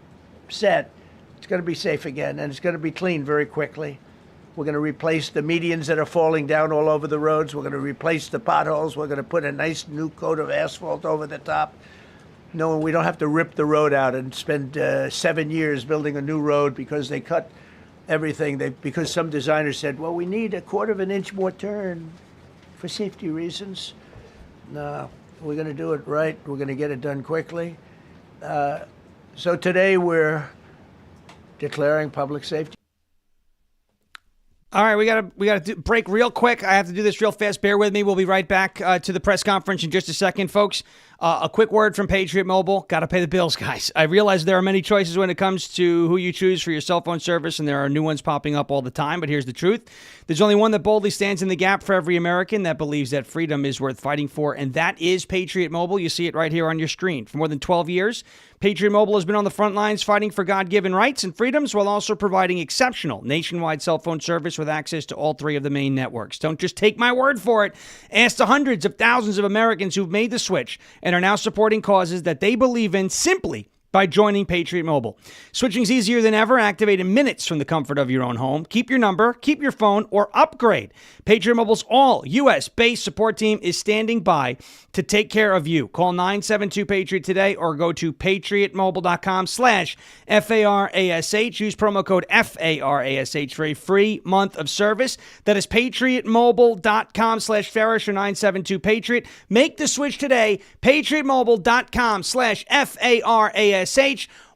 set, it's going to be safe again, and it's going to be clean very quickly. We're going to replace the medians that are falling down all over the roads. We're going to replace the potholes. We're going to put a nice new coat of asphalt over the top. No, we don't have to rip the road out and spend 7 years building a new road because they cut everything. Because some designers said, well, we need a 1/4 of an inch more turn for safety reasons. No, we're going to do it right. We're going to get it done quickly. So today we're declaring public safety. All right, we gotta break real quick. I have to do this real fast. Bear with me. We'll be right back to the press conference in just a second, folks. A quick word from Patriot Mobile. Got to pay the bills, guys. I realize there are many choices when it comes to who you choose for your cell phone service, and there are new ones popping up all the time, but here's the truth. There's only one that boldly stands in the gap for every American that believes that freedom is worth fighting for, and that is Patriot Mobile. You see it right here on your screen. For more than 12 years, Patriot Mobile has been on the front lines fighting for God-given rights and freedoms while also providing exceptional nationwide cell phone service with access to all 3 of the main networks. Don't just take my word for it. Ask the hundreds of thousands of Americans who've made the switch and are now supporting causes that they believe in simply by joining Patriot Mobile. Switching's easier than ever. Activate in minutes from the comfort of your own home. Keep your number, keep your phone, or upgrade. Patriot Mobile's all U.S.-based support team is standing by to take care of you. Call 972-PATRIOT today or go to patriotmobile.com/FARASH. Use promo code FARASH for a free month of service. That is patriotmobile.com/Farish or 972-PATRIOT. Make the switch today. patriotmobile.com/FARASH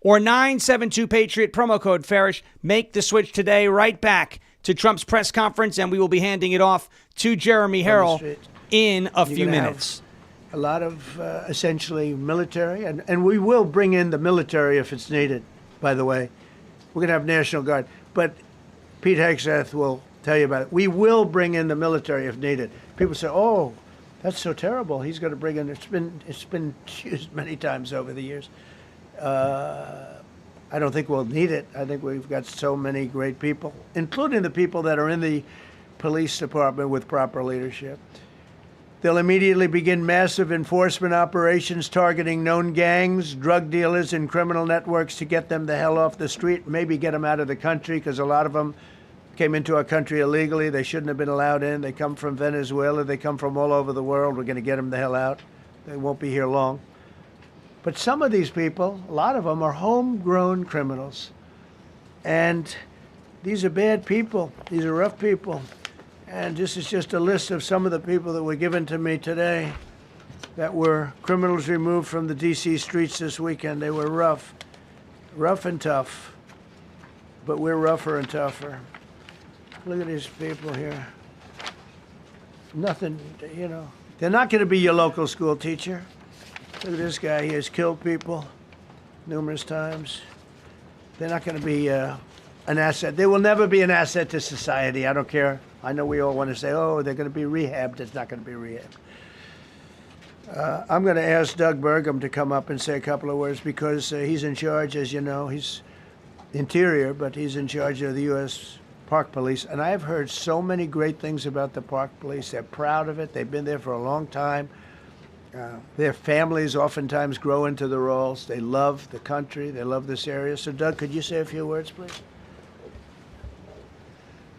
or 972-PATRIOT, promo code Farish. Make the switch today. Right back to Trump's press conference, and we will be handing it off to Jeremy Harrell in a few minutes. A lot of essentially military, and we will bring in the military if it's needed, by the way. We're going to have National Guard, but Pete Hegseth will tell you about it. We will bring in the military if needed. People say, oh, that's so terrible. He's going to bring in, it's been used many times over the years. I don't think we'll need it. I think we've got so many great people, including the people that are in the police department with proper leadership. They'll immediately begin massive enforcement operations targeting known gangs, drug dealers, and criminal networks to get them the hell off the street, maybe get them out of the country, because a lot of them came into our country illegally. They shouldn't have been allowed in. They come from Venezuela. They come from all over the world. We're going to get them the hell out. They won't be here long. But some of these people, a lot of them, are homegrown criminals. And these are bad people. These are rough people. And this is just a list of some of the people that were given to me today that were criminals removed from the D.C. streets this weekend. They were rough and tough, but we're rougher and tougher. Look at these people here. Nothing, you know. They're not going to be your local school teacher. Look at this guy. He has killed people numerous times. They're not going to be an asset. They will never be an asset to society. I don't care. I know we all want to say, oh, they're going to be rehabbed. It's not going to be rehabbed. I'm going to ask Doug Burgum to come up and say a couple of words because he's in charge, as you know. He's Interior, but he's in charge of the U.S. Park Police. And I've heard so many great things about the Park Police. They're proud of it. They've been there for a long time. Their families oftentimes grow into the roles. They love the country. They love this area. So, Doug, could you say a few words, please?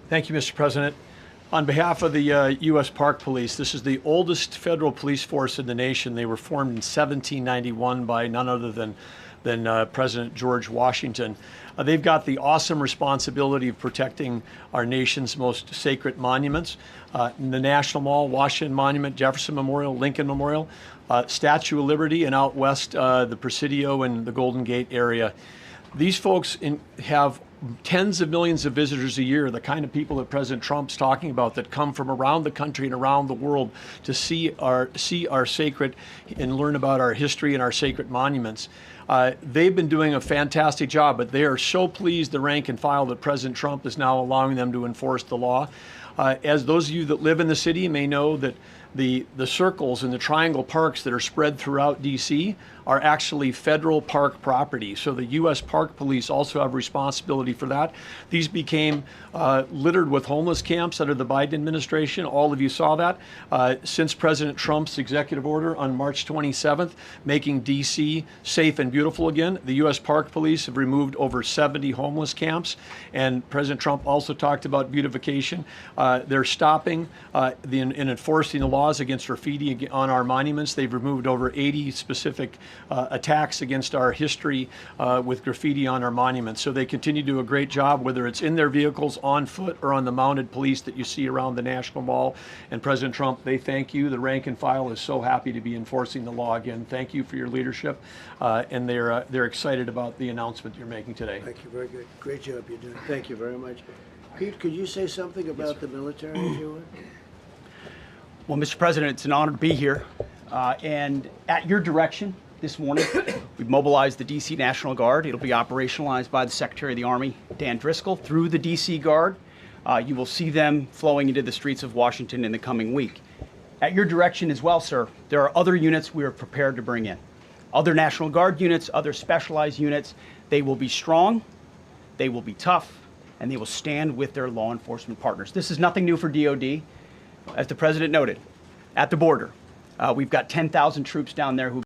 Thank you, Mr. President. On behalf of the U.S. Park Police, this is the oldest federal police force in the nation. They were formed in 1791 by none other than President George Washington. They've got the awesome responsibility of protecting our nation's most sacred monuments. In the National Mall, Washington Monument, Jefferson Memorial, Lincoln Memorial, Statue of Liberty, and out west, the Presidio and the Golden Gate area. These folks have tens of millions of visitors a year, the kind of people that President Trump's talking about that come from around the country and around the world to see our sacred and learn about our history and our sacred monuments. They've been doing a fantastic job, but they are so pleased, the rank and file, that President Trump is now allowing them to enforce the law. As those of you that live in the city may know, that the circles and the triangle parks that are spread throughout D.C. are actually federal park property. So the U.S. Park Police also have responsibility for that. These became littered with homeless camps under the Biden administration. All of you saw that. Since President Trump's executive order on March 27th, making D.C. safe and beautiful again, the U.S. Park Police have removed over 70 homeless camps. And President Trump also talked about beautification. They're stopping and enforcing the laws against graffiti on our monuments. They've removed over 80 specific attacks against our history with graffiti on our monuments. So they continue to do a great job, whether it's in their vehicles, on foot, or on the mounted police that you see around the National Mall. And President Trump, they thank you. The rank and file is so happy to be enforcing the law again. Thank you for your leadership. And they're excited about the announcement you're making today. Thank you. Very good. Great job you're doing. Thank you very much. Pete, could you say something about the military, if you would? Well, Mr. President, it's an honor to be here. And at your direction this morning, we've mobilized the D.C. National Guard. It'll be operationalized by the Secretary of the Army, Dan Driscoll, through the D.C. Guard. You will see them flowing into the streets of Washington in the coming week. At your direction as well, sir, there are other units we are prepared to bring in. Other National Guard units, other specialized units. They will be strong, they will be tough, and they will stand with their law enforcement partners. This is nothing new for DOD. As the President noted, at the border, we've got 10,000 troops down there who